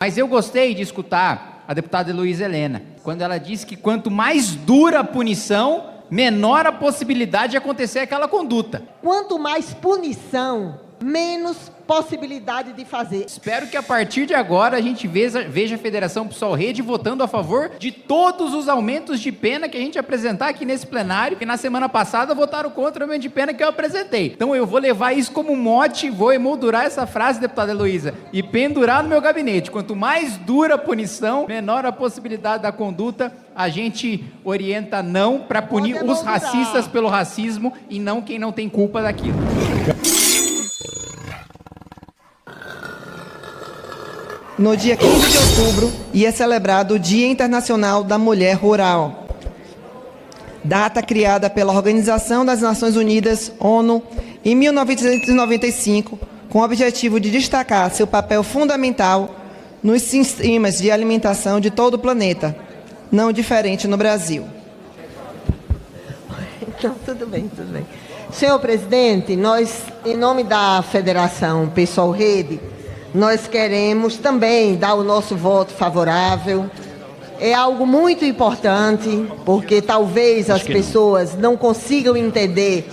Mas eu gostei de escutar a deputada Heloísa Helena, quando ela disse que quanto mais dura a punição, menor a possibilidade de acontecer aquela conduta. Quanto mais punição, menos possibilidade de fazer. Espero que a partir de agora a gente veja a Federação PSOL Rede votando a favor de todos os aumentos de pena que a gente apresentar aqui nesse plenário, que na semana passada votaram contra o aumento de pena que eu apresentei. Então eu vou levar isso como mote, vou emoldurar essa frase, deputada Heloísa, e pendurar no meu gabinete. Quanto mais dura a punição, menor a possibilidade da conduta. A gente orienta não para punir os racistas pelo racismo e não quem não tem culpa daquilo. No dia 15 de outubro, ia celebrado o Dia Internacional da Mulher Rural, data criada pela Organização das Nações Unidas, ONU, em 1995, com o objetivo de destacar seu papel fundamental nos sistemas de alimentação de todo o planeta, não diferente no Brasil. Então, tudo bem. Senhor presidente, nós, em nome da Federação PSOL Rede, nós queremos também dar o nosso voto favorável. É algo muito importante, porque talvez as pessoas não consigam entender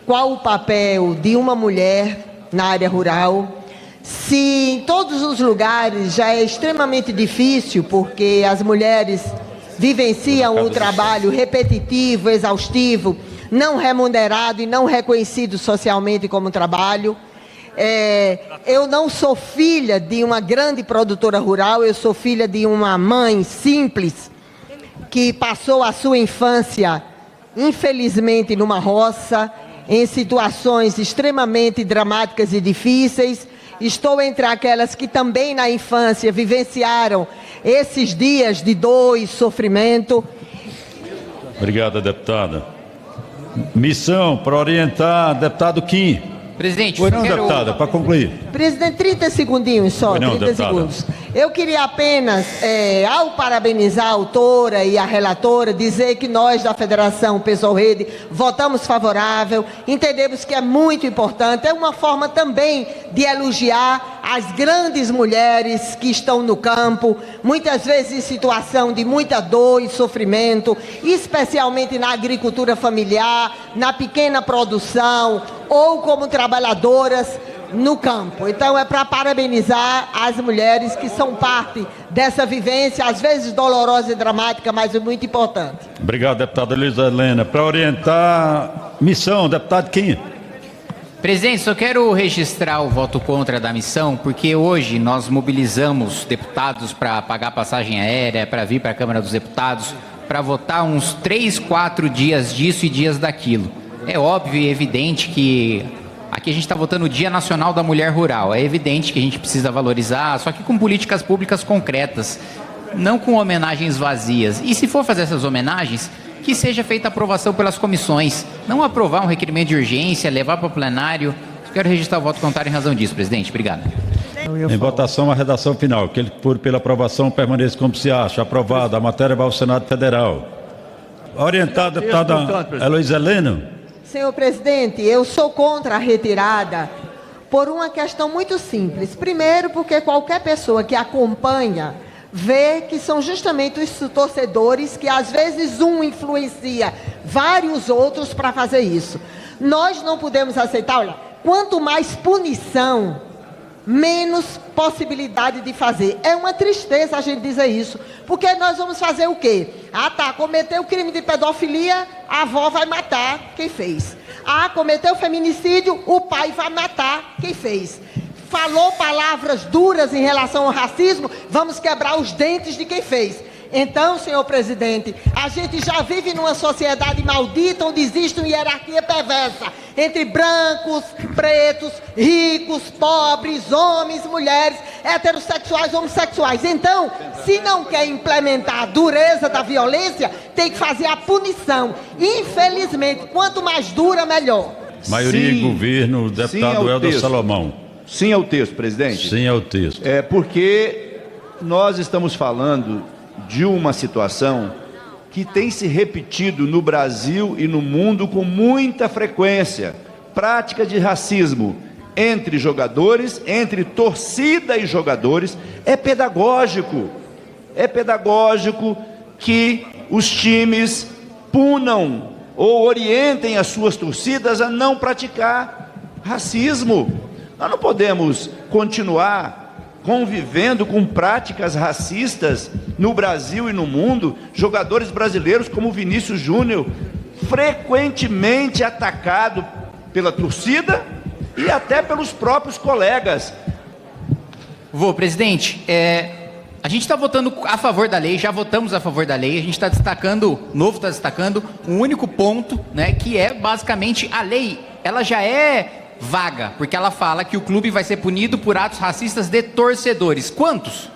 qual o papel de uma mulher na área rural. Se em todos os lugares já é extremamente difícil, porque as mulheres vivenciam o trabalho repetitivo, exaustivo, não remunerado e não reconhecido socialmente como trabalho. Eu não sou filha de uma grande produtora rural, eu sou filha de uma mãe simples que passou a sua infância, infelizmente, numa roça, em situações extremamente dramáticas e difíceis. Estou entre aquelas que também na infância vivenciaram esses dias de dor e sofrimento. Obrigado, deputada. Missão para orientar, deputado Kim. Presidente, Pois não, deputada, para concluir. Presidente, 30 segundinhos só, Pois não, 30 segundos. Eu queria apenas, ao parabenizar a autora e a relatora, dizer que nós da Federação PSOL Rede votamos favorável, entendemos que é muito importante, é uma forma também de elogiar as grandes mulheres que estão no campo, muitas vezes em situação de muita dor e sofrimento, especialmente na agricultura familiar, na pequena produção ou como trabalhadoras no campo. Então é para parabenizar as mulheres que são parte dessa vivência, às vezes dolorosa e dramática, mas é muito importante. Obrigado, deputada Heloísa Helena. Para orientar, missão, deputado Kim. Presidente, só quero registrar o voto contra da missão, porque hoje nós mobilizamos deputados para pagar passagem aérea, para vir para a Câmara dos Deputados, para votar uns 3, 4 dias disso e dias daquilo. É óbvio e evidente que aqui a gente está votando o Dia Nacional da Mulher Rural. É evidente que a gente precisa valorizar, só que com políticas públicas concretas, não com homenagens vazias. E se for fazer essas homenagens, que seja feita a aprovação pelas comissões, não aprovar um requerimento de urgência, levar para o plenário. Quero registrar o voto contrário em razão disso, presidente. Obrigado. Em votação, a redação final. Que ele, pela aprovação, permaneça como se acha. Aprovada. A matéria vai ao Senado Federal. Orientada, deputada Heloísa Helena. Senhor presidente, eu sou contra a retirada por uma questão muito simples. Primeiro, porque qualquer pessoa que acompanha vê que são justamente os torcedores que às vezes um influencia vários outros para fazer isso. Nós não podemos aceitar, olha, quanto mais punição, menos possibilidade de fazer. É uma tristeza a gente dizer isso, porque nós vamos fazer o quê? Ah, tá, cometeu o crime de pedofilia, a avó vai matar quem fez. Ah, cometeu feminicídio, o pai vai matar quem fez. Falou palavras duras em relação ao racismo, vamos quebrar os dentes de quem fez. Então, senhor presidente, a gente já vive numa sociedade maldita onde existe uma hierarquia perversa entre brancos, pretos, ricos, pobres, homens, mulheres, heterossexuais, homossexuais. Então, se não quer implementar a dureza da violência, tem que fazer a punição. Infelizmente, quanto mais dura, melhor. Maioria e governo, deputado Helder Salomão. Sim ao texto, presidente. Sim ao texto. É porque nós estamos falando de uma situação que tem se repetido no Brasil e no mundo com muita frequência. Prática de racismo entre jogadores, entre torcida e jogadores. É pedagógico que os times punam ou orientem as suas torcidas a não praticar racismo. Nós não podemos continuar convivendo com práticas racistas no Brasil e no mundo. Jogadores brasileiros como Vinícius Júnior, frequentemente atacado pela torcida e até pelos próprios colegas. Presidente, a gente está votando a favor da lei, já votamos a favor da lei, a gente está destacando, o Novo está destacando um único ponto, né, que é basicamente a lei, ela já é vaga, porque ela fala que o clube vai ser punido por atos racistas de torcedores. Quantos?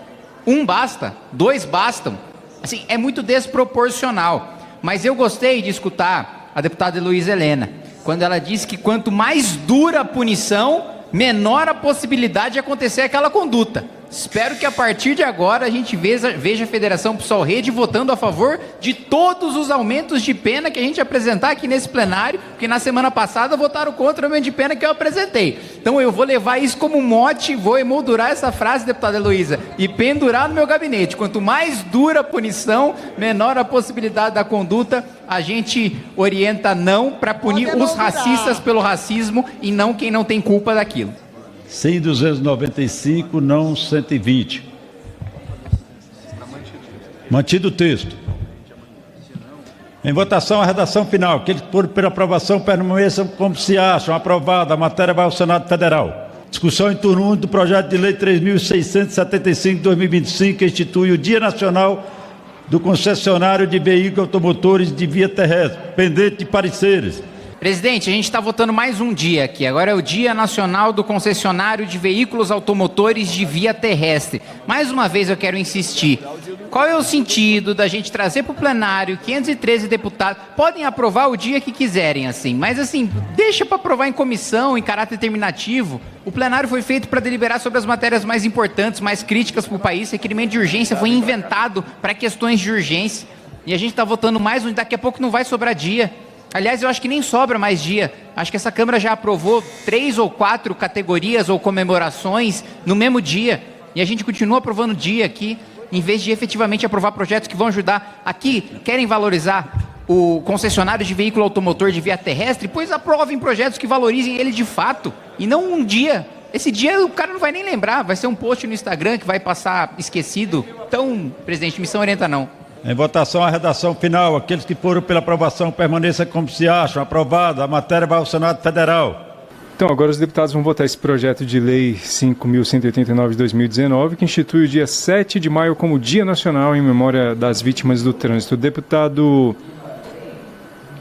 Um basta? Dois bastam? Assim, é muito desproporcional. Mas eu gostei de escutar a deputada Heloísa Helena, quando ela disse que quanto mais dura a punição, menor a possibilidade de acontecer aquela conduta. Espero que a partir de agora a gente veja a Federação PSOL Rede votando a favor de todos os aumentos de pena que a gente apresentar aqui nesse plenário, porque na semana passada votaram contra o aumento de pena que eu apresentei. Então eu vou levar isso como mote, vou emoldurar essa frase, deputada Heloísa, e pendurar no meu gabinete. Quanto mais dura a punição, menor a possibilidade da conduta. A gente orienta não para punir os racistas pelo racismo e não quem não tem culpa daquilo. Sim, 295, não 120. Mantido o texto. Em votação, a redação final. Aqueles que forem pela aprovação permaneçam como se acham. Aprovada. A matéria vai ao Senado Federal. Discussão em turno 1 do projeto de lei 3.675 de 2025, que institui o Dia Nacional do Concessionário de Veículos Automotores de Via Terrestre, pendente de pareceres. Presidente, a gente está votando mais um dia aqui. Agora é o Dia Nacional do Concessionário de Veículos Automotores de Via Terrestre. Mais uma vez eu quero insistir. Qual é o sentido da gente trazer para o plenário 513 deputados? Podem aprovar o dia que quiserem, assim, mas assim, deixa para aprovar em comissão, em caráter terminativo. O plenário foi feito para deliberar sobre as matérias mais importantes, mais críticas para o país. Requerimento de urgência foi inventado para questões de urgência. E a gente está votando mais um, daqui a pouco não vai sobrar dia. Aliás, eu acho que nem sobra mais dia. Acho que essa Câmara já aprovou 3 ou 4 categorias ou comemorações no mesmo dia. E a gente continua aprovando dia aqui, em vez de efetivamente aprovar projetos que vão ajudar. Aqui, querem valorizar o concessionário de veículo automotor de via terrestre? Pois aprovem projetos que valorizem ele de fato, e não um dia. Esse dia o cara não vai nem lembrar, vai ser um post no Instagram que vai passar esquecido. Então, presidente, missão orienta não. Em votação, a redação final. Aqueles que foram pela aprovação permaneçam como se acham. Aprovada. A matéria vai ao Senado Federal. Então, agora os deputados vão votar esse projeto de lei 5.189 de 2019, que institui o dia 7 de maio como Dia Nacional em memória das vítimas do trânsito. Deputado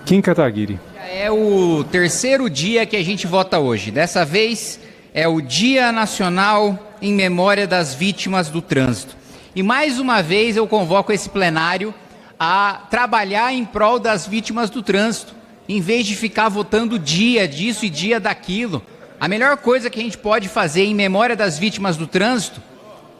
Kim Kataguiri. É o terceiro dia que a gente vota hoje. Dessa vez é o Dia Nacional em memória das vítimas do trânsito. E mais uma vez eu convoco esse plenário a trabalhar em prol das vítimas do trânsito, em vez de ficar votando dia disso e dia daquilo. A melhor coisa que a gente pode fazer em memória das vítimas do trânsito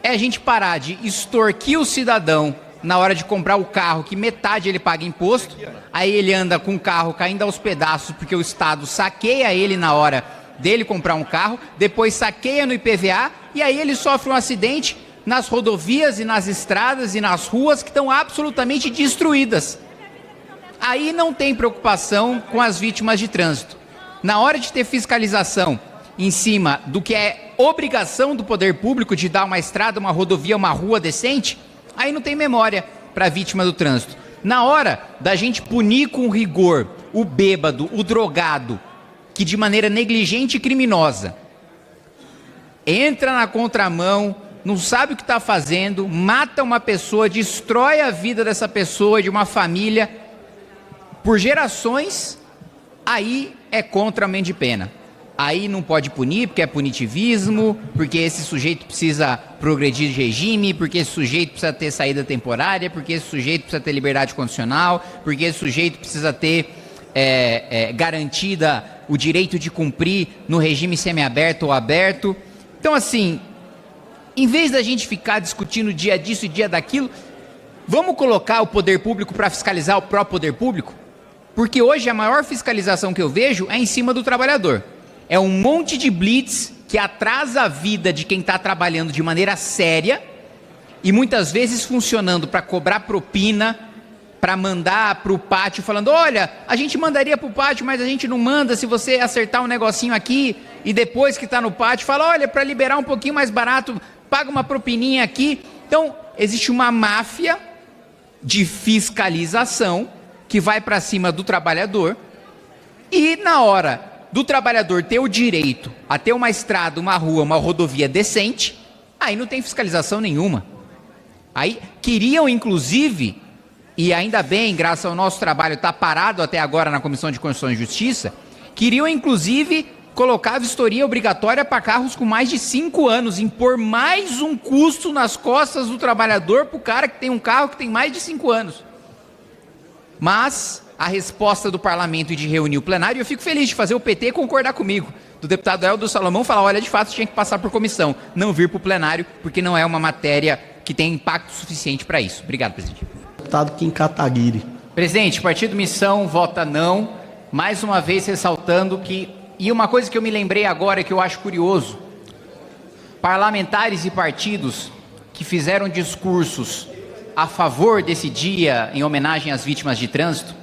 é a gente parar de extorquir o cidadão na hora de comprar o carro, que metade ele paga imposto, aí ele anda com o carro caindo aos pedaços porque o Estado saqueia ele na hora dele comprar um carro, depois saqueia no IPVA e aí ele sofre um acidente nas rodovias e nas estradas e nas ruas que estão absolutamente destruídas. Aí não tem preocupação com as vítimas de trânsito. Na hora de ter fiscalização em cima do que é obrigação do poder público de dar uma estrada, uma rodovia, uma rua decente, aí não tem memória para a vítima do trânsito. Na hora da gente punir com rigor o bêbado, o drogado, que de maneira negligente e criminosa entra na contramão, não sabe o que está fazendo, mata uma pessoa, destrói a vida dessa pessoa, de uma família, por gerações, aí é contra aumento de pena. Aí não pode punir, porque é punitivismo, porque esse sujeito precisa progredir de regime, porque esse sujeito precisa ter saída temporária, porque esse sujeito precisa ter liberdade condicional, porque esse sujeito precisa ter garantida o direito de cumprir no regime semiaberto ou aberto. Então, assim, em vez da gente ficar discutindo dia disso e dia daquilo, vamos colocar o poder público para fiscalizar o próprio poder público? Porque hoje a maior fiscalização que eu vejo é em cima do trabalhador. é um monte de blitz que atrasa a vida de quem está trabalhando de maneira séria e muitas vezes funcionando para cobrar propina, para mandar para o pátio, falando, olha, a gente mandaria para o pátio, mas a gente não manda se você acertar um negocinho aqui, e depois que está no pátio, fala, olha, para liberar um pouquinho mais barato, paga uma propininha aqui. Então, existe uma máfia de fiscalização que vai para cima do trabalhador, e na hora do trabalhador ter o direito a ter uma estrada, uma rua, uma rodovia decente, aí não tem fiscalização nenhuma. Aí queriam, inclusive, e ainda bem, graças ao nosso trabalho, está parado até agora na Comissão de Constituição e Justiça, queriam, inclusive, colocar a vistoria obrigatória para carros com mais de 5 anos, impor mais um custo nas costas do trabalhador para o cara que tem um carro que tem mais de 5 anos. Mas a resposta do parlamento e de reunir o plenário, eu fico feliz de fazer o PT concordar comigo, do deputado Helder Salomão falar, olha, de fato tinha que passar por comissão, não vir para o plenário, porque não é uma matéria que tem impacto suficiente para isso. Obrigado, presidente. Deputado Kim Kataguiri. Presidente, Partido Missão vota não, mais uma vez ressaltando que, e uma coisa que eu me lembrei agora que eu acho curioso, parlamentares e partidos que fizeram discursos a favor desse dia em homenagem às vítimas de trânsito,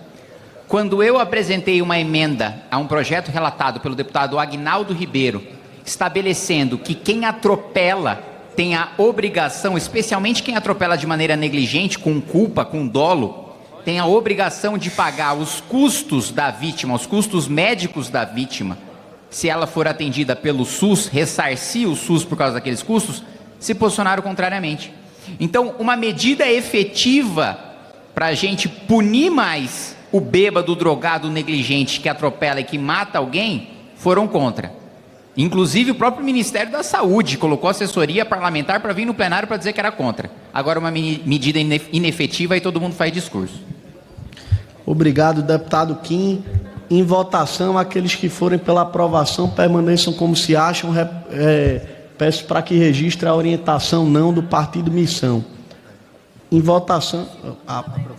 quando eu apresentei uma emenda a um projeto relatado pelo deputado Aguinaldo Ribeiro, estabelecendo que quem atropela tem a obrigação, especialmente quem atropela de maneira negligente, com culpa, com dolo, tem a obrigação de pagar os custos da vítima, os custos médicos da vítima, se ela for atendida pelo SUS, ressarcir o SUS por causa daqueles custos, se posicionaram contrariamente. Então, uma medida efetiva para a gente punir mais o bêbado, o drogado, o negligente que atropela e que mata alguém, foram contra. Inclusive o próprio Ministério da Saúde colocou assessoria parlamentar para vir no plenário para dizer que era contra. Agora uma medida inefetiva e todo mundo faz discurso. Obrigado, deputado Kim. Em votação, aqueles que forem pela aprovação permaneçam como se acham. Peço para que registre a orientação não do Partido Missão. Em votação,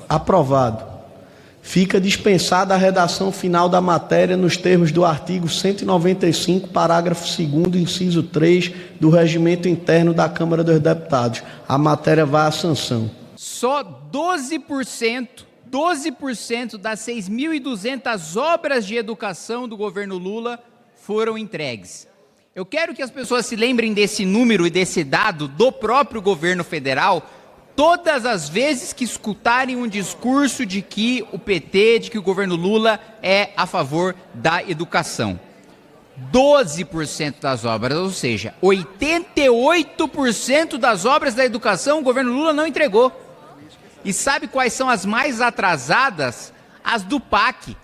aprovado. Fica dispensada a redação final da matéria nos termos do artigo 195, parágrafo 2º, inciso 3 do Regimento Interno da Câmara dos Deputados. A matéria vai à sanção. Só 12% das 6.200 obras de educação do governo Lula foram entregues. Eu quero que as pessoas se lembrem desse número e desse dado do próprio governo federal, todas as vezes que escutarem um discurso de que o PT, de que o governo Lula é a favor da educação. 12% das obras, ou seja, 88% das obras da educação o governo Lula não entregou. E sabe quais são as mais atrasadas? As do PAC,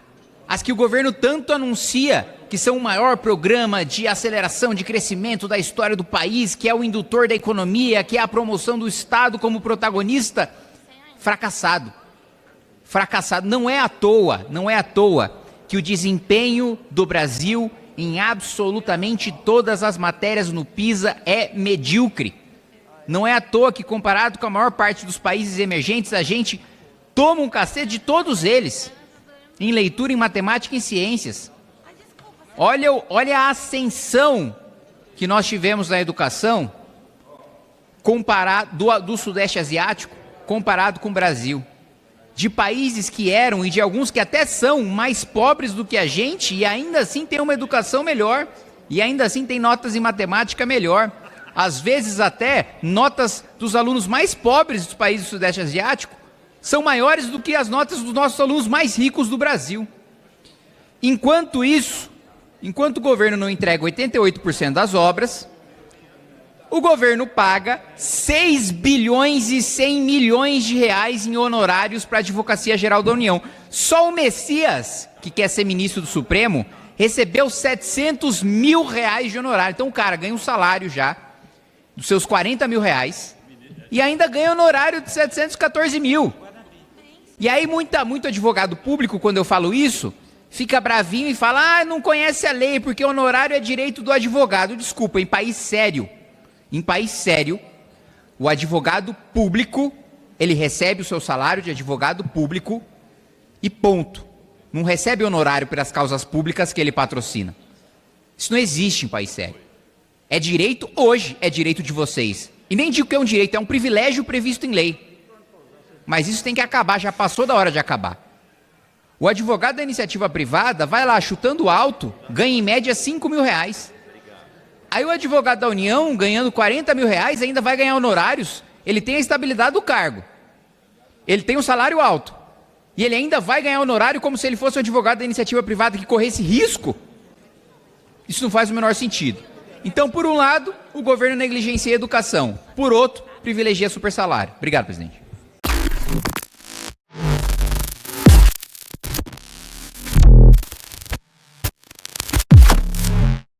as que o governo tanto anuncia que são o maior programa de aceleração de crescimento da história do país, que é o indutor da economia, que é a promoção do Estado como protagonista. Fracassado. Fracassado. Não é à toa que o desempenho do Brasil em absolutamente todas as matérias no PISA é medíocre. Não é à toa que, comparado com a maior parte dos países emergentes, a gente toma um cacete de todos eles, em leitura, em matemática e em ciências. Olha a ascensão que nós tivemos na educação comparado do Sudeste Asiático, comparado com o Brasil. De países que eram, e de alguns que até são, mais pobres do que a gente, e ainda assim tem uma educação melhor, e ainda assim tem notas em matemática melhor. Às vezes até notas dos alunos mais pobres dos países do Sudeste Asiático são maiores do que as notas dos nossos alunos mais ricos do Brasil. Enquanto isso, enquanto o governo não entrega 88% das obras, o governo paga 6 bilhões e 100 milhões de reais em honorários para a Advocacia Geral da União. Só o Messias, que quer ser ministro do Supremo, recebeu 700 mil reais de honorário. Então o cara ganha um salário já, dos seus 40 mil reais, e ainda ganha honorário de 714 mil. E aí muito advogado público, quando eu falo isso, fica bravinho e fala, não conhece a lei, porque honorário é direito do advogado. Desculpa, em país sério, o advogado público, ele recebe o seu salário de advogado público e ponto. Não recebe honorário pelas causas públicas que ele patrocina. Isso não existe em país sério. É direito hoje, é direito de vocês. E nem digo que é um direito, é um privilégio previsto em lei. Mas isso tem que acabar, já passou da hora de acabar. O advogado da iniciativa privada vai lá chutando alto, ganha em média 5 mil reais. Aí o advogado da União, ganhando 40 mil reais, ainda vai ganhar honorários. Ele tem a estabilidade do cargo. Ele tem um salário alto. E ele ainda vai ganhar honorário como se ele fosse um advogado da iniciativa privada que corresse risco. Isso não faz o menor sentido. Então, por um lado, o governo negligencia a educação. Por outro, privilegia super salário. Obrigado, presidente.